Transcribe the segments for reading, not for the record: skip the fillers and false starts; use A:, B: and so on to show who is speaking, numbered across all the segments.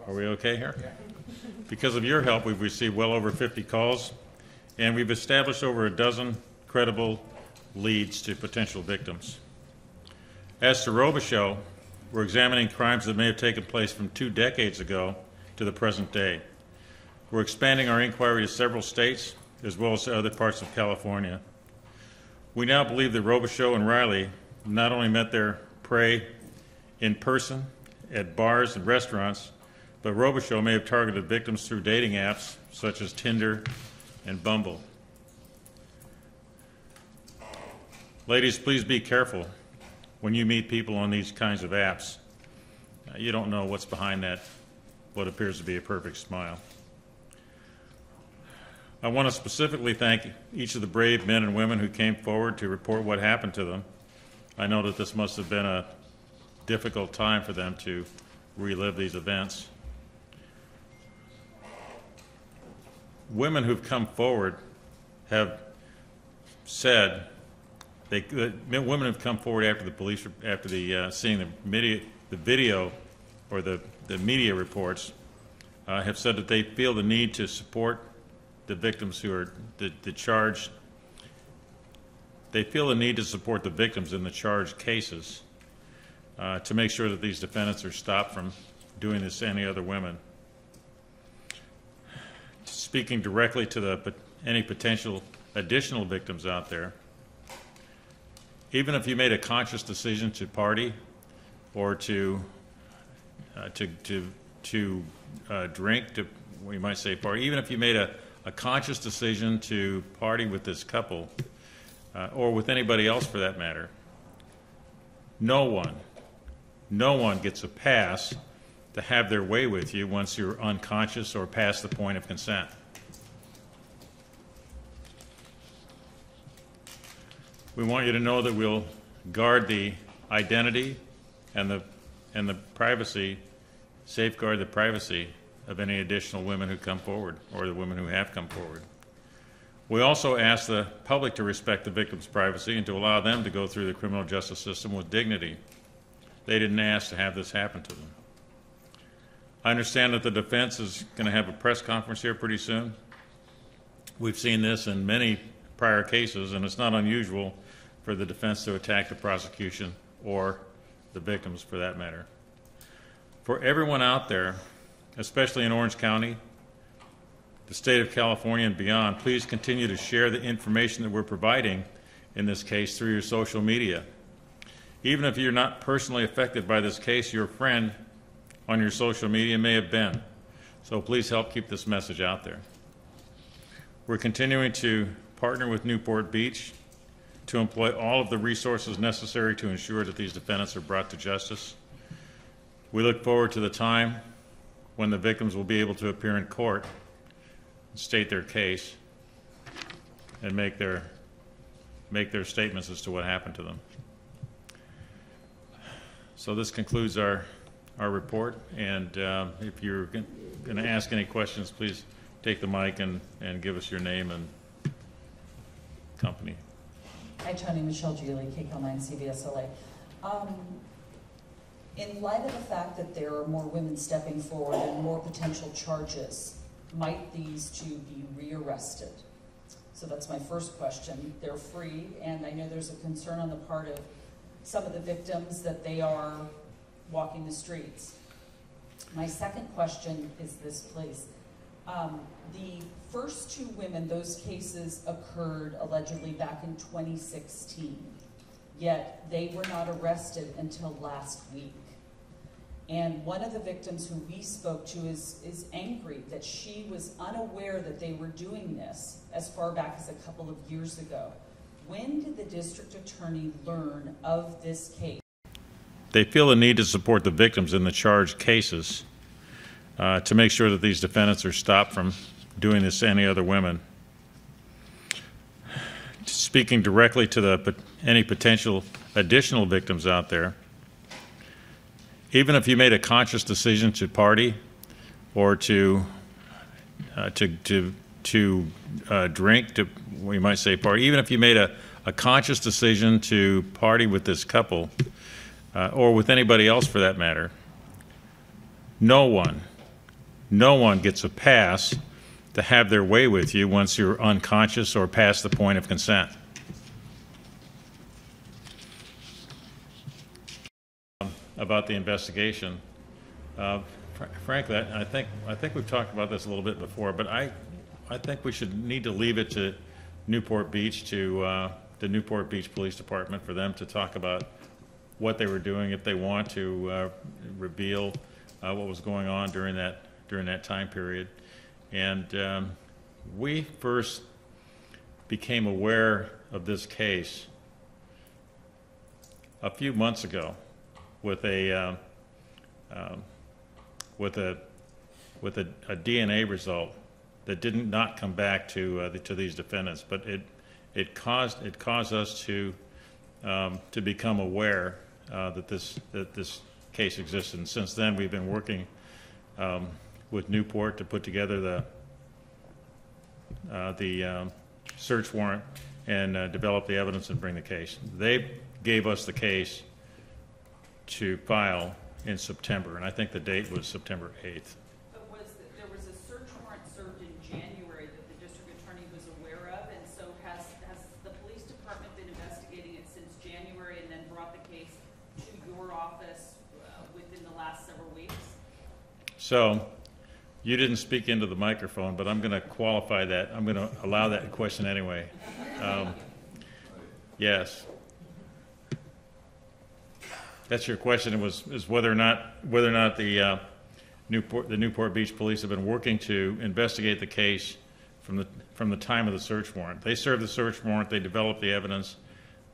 A: Are we okay here? Because of your help, we've received well over 50 calls, and we've established over a dozen credible leads to potential victims. As to Robichaux, we're examining crimes that may have taken place from 2 decades ago to the present day. We're expanding our inquiry to several states, as well as to other parts of California. We now believe that Robichaux and Riley not only met their prey in person at bars and restaurants, but Robichaux may have targeted victims through dating apps such as Tinder and Bumble. Ladies, please be careful when you meet people on these kinds of apps. You don't know what's behind that, what appears to be a perfect smile. I want to specifically thank each of the brave men and women who came forward to report what happened to them. I know that this must have been a difficult time for them to relive these events. Women who've come forward have said women have come forward after the police, after the seeing the video or the media reports, have said that they feel the need to support the victims who are the charged. They feel the need to support the victims in the charged cases to make sure that these defendants are stopped from doing this to any other women. Speaking directly to any potential additional victims out there, even if you made a conscious decision to party or to drink, we might say party, even if you made a conscious decision to party with this couple or with anybody else for that matter, no one gets a pass to have their way with you once you're unconscious or past the point of consent. We want you to know that we'll guard the identity and the privacy, safeguard the privacy of any additional women who come forward or the women who have come forward. We also ask the public to respect the victim's privacy and to allow them to go through the criminal justice system with dignity. They didn't ask to have this happen to them. I understand that the defense is going to have a press conference here pretty soon. We've seen this in many prior cases, and it's not unusual for the defense to attack the prosecution or the victims for that matter. For everyone out there, especially in Orange County, the state of California and beyond, please continue to share the information that we're providing in this case through your social media. Even if you're not personally affected by this case, your friend on your social media may have been. So please help keep this message out there. We're continuing to partner with Newport Beach to employ all of the resources necessary to ensure that these defendants are brought to justice. We look forward to the time when the victims will be able to appear in court and state their case and make their statements as to what happened to them. So this concludes our report, and if you're going to ask any questions, please take the mic and give us your name and company.
B: Hi, Tony. Michelle Gigley, KCAL9 CBS LA. In light of the fact that there are more women stepping forward and more potential charges, might these two be rearrested? So that's my first question. They're free, and I know there's a concern on the part of some of the victims that they are walking the streets. My second question is this, please. The first 2 women, those cases occurred allegedly back in 2016, yet they were not arrested until last week. And one of the victims who we spoke to is angry that she was unaware that they were doing this as far back as a couple of years ago. When did the district attorney learn of this case?
A: They feel the need to support the victims in the charged cases to make sure that these defendants are stopped from doing this to any other women. Speaking directly to any potential additional victims out there, even if you made a conscious decision to party or to drink, we might say party, even if you made a conscious decision to party with this couple or with anybody else for that matter, no no one gets a pass to have their way with you once you're unconscious or past the point of consent. About the investigation, frankly, I think we've talked about this a little bit before, but I think we should need to leave it to Newport Beach, to the Newport Beach Police Department, for them to talk about what they were doing, if they want to reveal what was going on during that time period. And we first became aware of this case a few months ago with a DNA result that did not come back to these defendants, but it caused us to become aware that this case existed. And since then, we've been working with Newport to put together the search warrant and develop the evidence and bring the case. They gave us the case to file in September, and I think the date was September 8th.
C: But there was a search warrant served in January that the district attorney was aware of, and so has the police department been investigating it since January and then brought the case to your office within the last several weeks?
A: So, you didn't speak into the microphone, but I'm going to qualify that. I'm going to allow that question anyway. Yes. That's your question. Is whether or not the Newport Beach Police have been working to investigate the case from the time of the search warrant. They served the search warrant. They developed the evidence.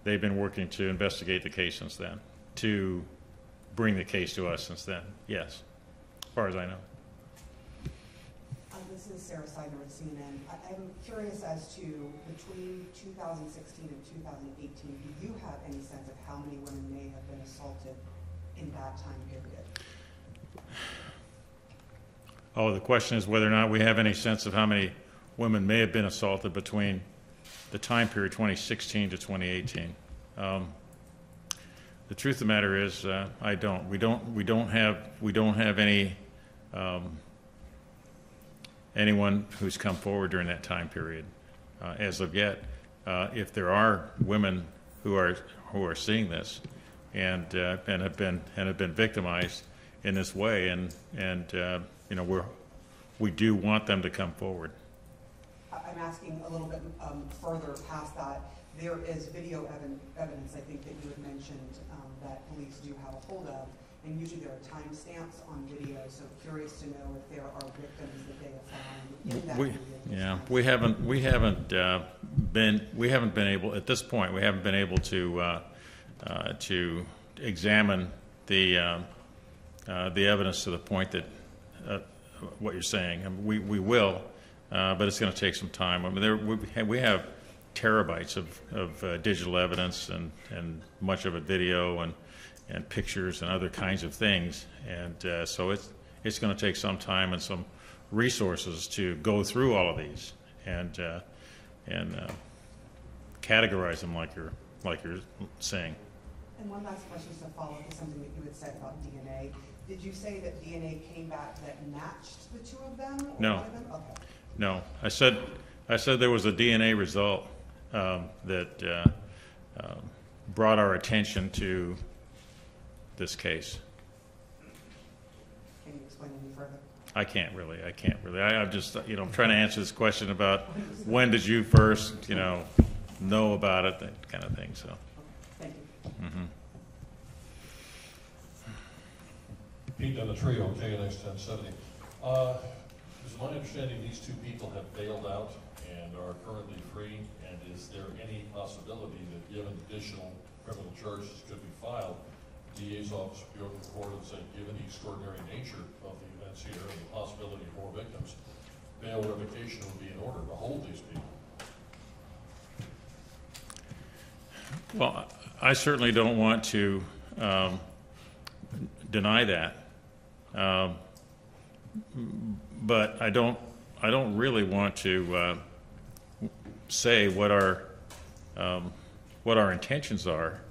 A: They've been working to investigate the case since then, to bring the case to us since then. Yes, as far as I know.
D: This is Sarah Seidner at CNN. I'm curious as to, between 2016 and 2018, do you have any sense of how many women may have been assaulted in that time period?
A: Oh, the question is whether or not we have any sense of how many women may have been assaulted between the time period 2016 to 2018. The truth of the matter is, I don't. We don't have any anyone who's come forward during that time period as of yet. If there are women who are seeing this and have been victimized in this way, and you know, we do want them to come forward.
D: I'm asking a little bit further past that. There is video evidence, I think, that you had mentioned that police do have a hold of, and usually there are timestamps on video. So curious to know if there are victims that they have found in that video.
A: Yeah, we haven't been able at this point. We haven't been able to examine the evidence to the point that what you're saying. I mean, we will, but it's going to take some time. I mean, we have terabytes of digital evidence and much of it video and pictures and other kinds of things, and so it's going to take some time and some resources to go through all of these and categorize them like you're saying.
D: And one last question to follow up to something that you had said about DNA. Did you say that DNA came back that matched the two of them? Or
A: No.
D: One of them? Okay.
A: No, I said there was a DNA result that brought our attention to this case.
D: Can you explain any further?
A: I can't really. I'm just, I'm trying to answer this question about when did you first, know about it, that kind of thing. So.
D: Okay. Thank you.
A: Mm-hmm.
E: Pete Demetrio, KNX 1070. Is my understanding these two people have bailed out and are currently free? And is there any possibility that, given additional criminal charges could be filed, DA's office would go to the court and say, given the extraordinary nature of the events here and the possibility of more victims, bail revocation would be in order to hold these people?
A: Well, I certainly don't want to deny that, but I don't really want to say what our intentions are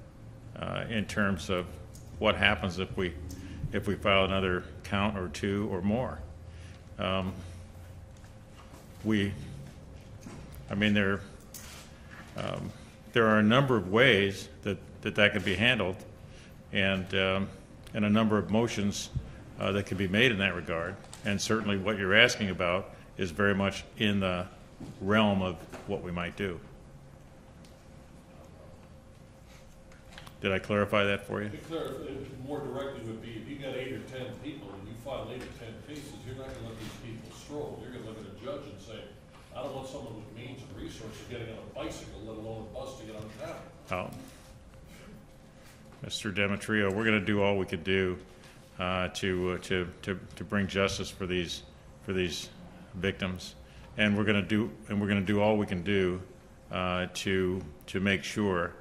A: in terms of what happens if we file another count or two or more. I mean, there are a number of ways that could be handled, and a number of motions that can be made in that regard. And certainly what you're asking about is very much in the realm of what we might do. Did I clarify that for you?
E: More directly would be, if you got 8 or 10 people and you file 8 or 10 cases, you're not going to let these people stroll. You're going to look at a judge and say, I don't want someone with means and resources getting on a bicycle, let alone a bus to get on town.
A: Mr. Demetrio, we're going to do all we could do to bring justice for these victims, and we're going to do all we can do to make sure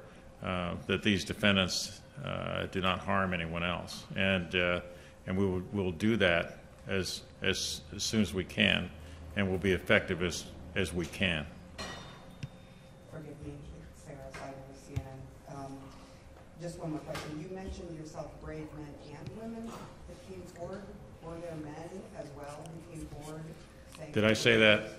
A: that these defendants do not harm anyone else, and we will do that as soon as we can, and we'll be effective as we can.
D: Forgive me, Sarah Seidel with CNN. Just one more question. You mentioned yourself brave men and women that came forward. Were there men as well who came forward?
A: Did I say that?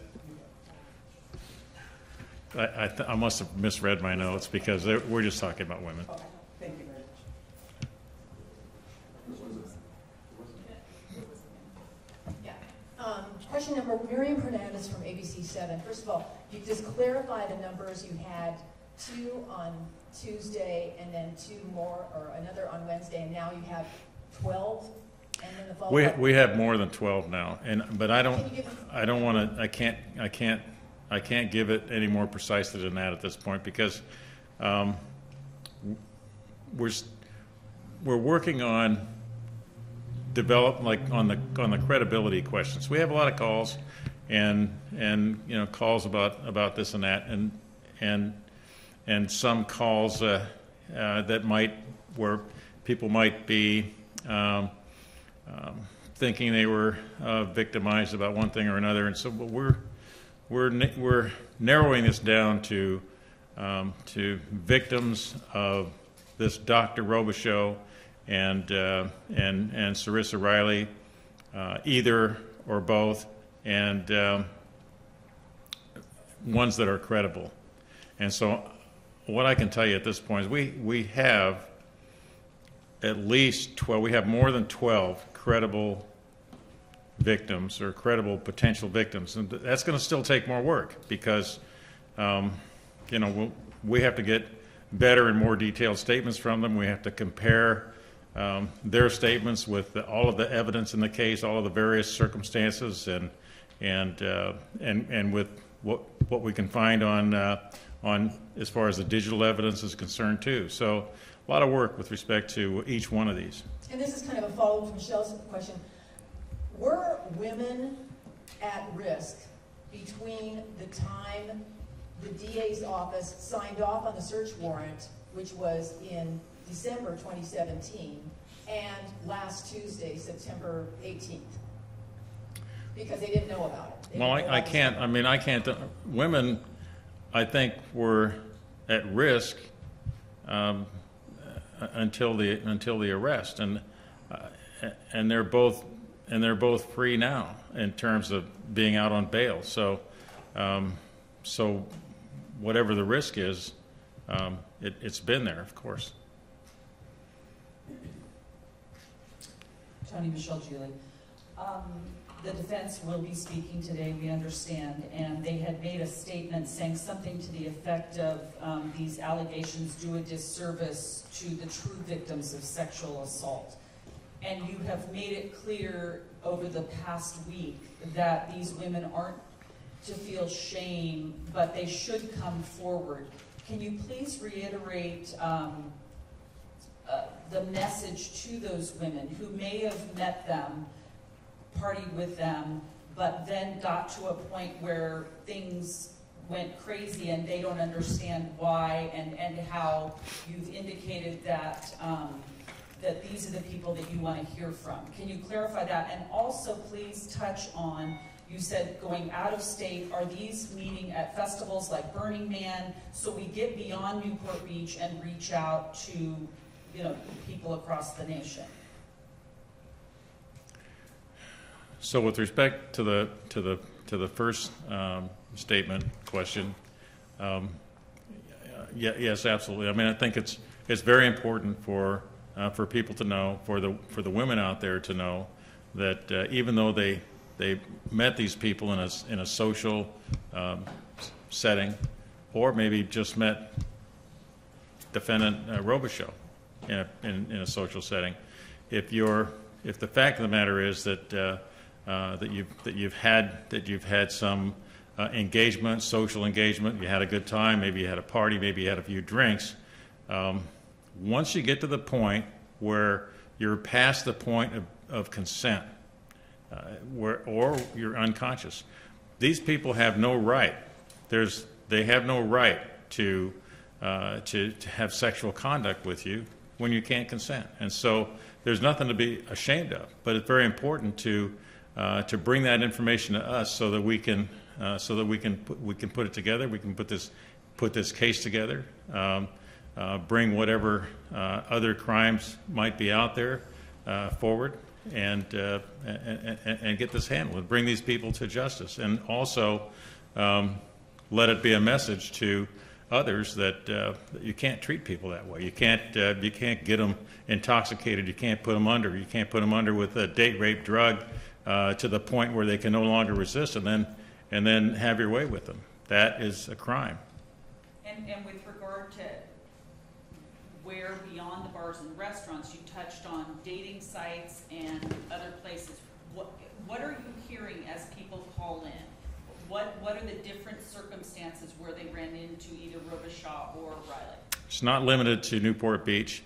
A: I must have misread my notes, because we're just talking about women.
D: Okay. Thank you very much.
F: Yeah. Question number, Miriam Hernandez from ABC7. First of all, you just clarify the numbers. You had 2 on Tuesday and then 2 more, or another on Wednesday, and now you have 12, and then the follow-up.
A: We have more than 12 now, but I don't want to. I can't give it any more precisely than that at this point, because we're working on on the credibility questions. We have a lot of calls, and calls about this and that, and some calls where people might be thinking they were victimized about one thing or another, and so we're narrowing this down to victims of this Dr. Robichaux and Sarissa Riley, either or both, and ones that are credible. And so what I can tell you at this point is we have at least 12, we have more than 12 credible victims or credible potential victims, and that's going to still take more work, because we have to get better and more detailed statements from them. We have to compare their statements with all of the evidence in the case, all of the various circumstances, and with what we can find on as far as the digital evidence is concerned too. So a lot of work with respect to each one of these.
F: And this is kind of a follow-up from Michelle's question. Were women at risk between the time the DA's office signed off on the search warrant, which was in December 2017, and last Tuesday, September 18th? Because they didn't know about it.
A: Well, I can't. Women, I think, were at risk until the arrest, and they're both free now in terms of being out on bail. So whatever the risk is, it's been there, of course.
B: Tony, Michelle, Julie. The defense will be speaking today, we understand, and they had made a statement saying something to the effect of these allegations do a disservice to the true victims of sexual assault. And you have made it clear over the past week that these women aren't to feel shame, but they should come forward. Can you please reiterate the message to those women who may have met them, partied with them, but then got to a point where things went crazy and they don't understand why, and how you've indicated that that these are the people that you want to hear from. Can you clarify that? And also please touch on, you said going out of state, are these meeting at festivals like Burning Man, so we get beyond Newport Beach and reach out to people across the nation?
A: So with respect to the first statement question, yes, absolutely. I mean, I think it's very important for people to know, for the women out there to know that even though they met these people in a social setting, or maybe just met defendant Robichaux in a social setting, if the fact of the matter is that you've had some engagement, social engagement, you had a good time, maybe you had a party, maybe you had a few drinks. Once you get to the point where you're past the point of consent, or you're unconscious, these people have no right. They have no right to have sexual conduct with you when you can't consent, and so there's nothing to be ashamed of. But it's very important to bring that information to us so that we can put it together. We can put this case together. Bring whatever other crimes might be out there forward, and get this handled, and bring these people to justice, and also let it be a message to others that you can't treat people that way. You can't get them intoxicated. You can't put them under. You can't put them under with a date rape drug to the point where they can no longer resist, and then have your way with them. That is a crime.
C: And with regard to where beyond the bars and restaurants, you touched on dating sites and other places. What are you hearing as people call in? What are the different circumstances where they ran into either Robichaux or Riley?
A: It's not limited to Newport Beach.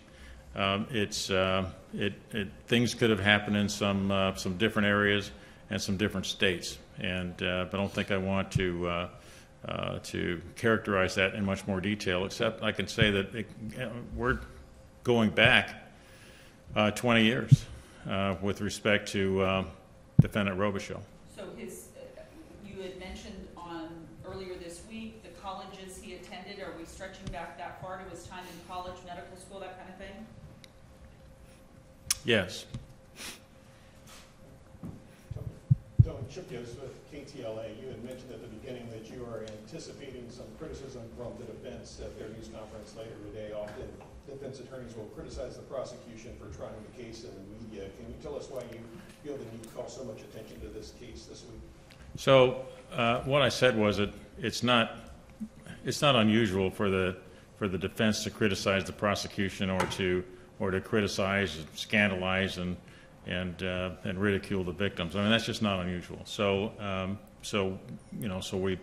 A: Things could have happened in some different areas and some different states, but I don't think I want to characterize that in much more detail, except I can say that we're going back 20 years with respect to defendant Robichaux.
C: So you had mentioned earlier this week the colleges he attended. Are we stretching back that far to his time in college, medical school, that kind of thing?
A: Yes.
G: Tony Chipkios with KTLA, you had mentioned at the beginning that you are anticipating some criticism from the defense at their news conference later today. Often defense attorneys will criticize the prosecution for trying the case in the media. Can you tell us why you feel the need to call so much attention to this case this week?
A: So what I said was that it's not unusual for the defense to criticize the prosecution or to criticize, scandalize, and ridicule the victims. I mean, that's just not unusual. So we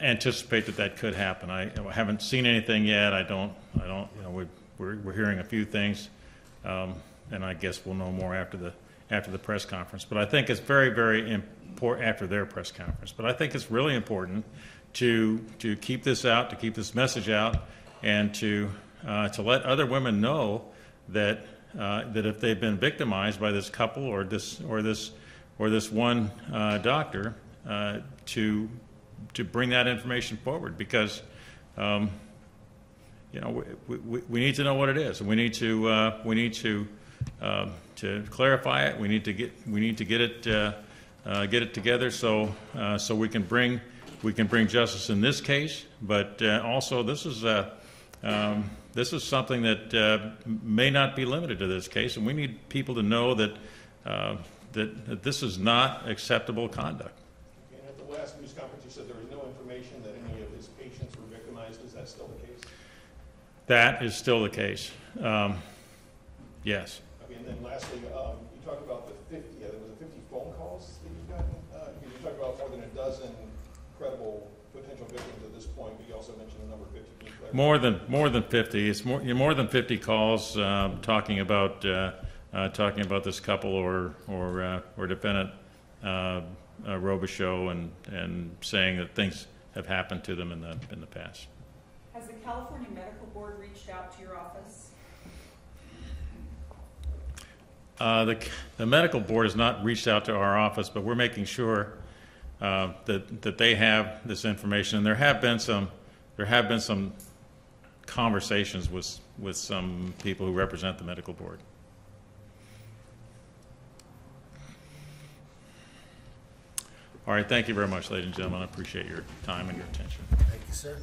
A: anticipate that could happen. I haven't seen anything yet. We're hearing a few things, and I guess we'll know more after the press conference. But I think it's very, very important after their press conference. But I think it's really important to keep this out, to keep this message out, and to let other women know that if they've been victimized by this couple or this one doctor, to bring that information forward, because we need to know what it is, and we need to clarify it. We need to get it together so we can bring justice in this case. But also this is something that may not be limited to this case, and we need people to know that this is not acceptable conduct.
G: And at the last news conference, you said there was no information that any of his patients were victimized. Is that still the case?
A: That is still the case. Yes.
G: Okay, and then lastly, you talked about the 50. There was 50 phone calls that you've gotten. You talked about more than a dozen credible potential victims at this point, but you also mentioned the number 50.
A: More than 50. It's more than 50 calls talking about this couple or defendant Robichaux and saying that things have happened to them in the past.
C: Has the California Medical Board reached out to your office?
A: The medical board has not reached out to our office, but we're making sure that they have this information. And there have been some conversations with some people who represent the medical board. All right, thank you very much, ladies and gentlemen. I appreciate your time and your attention.
H: Thank you, sir.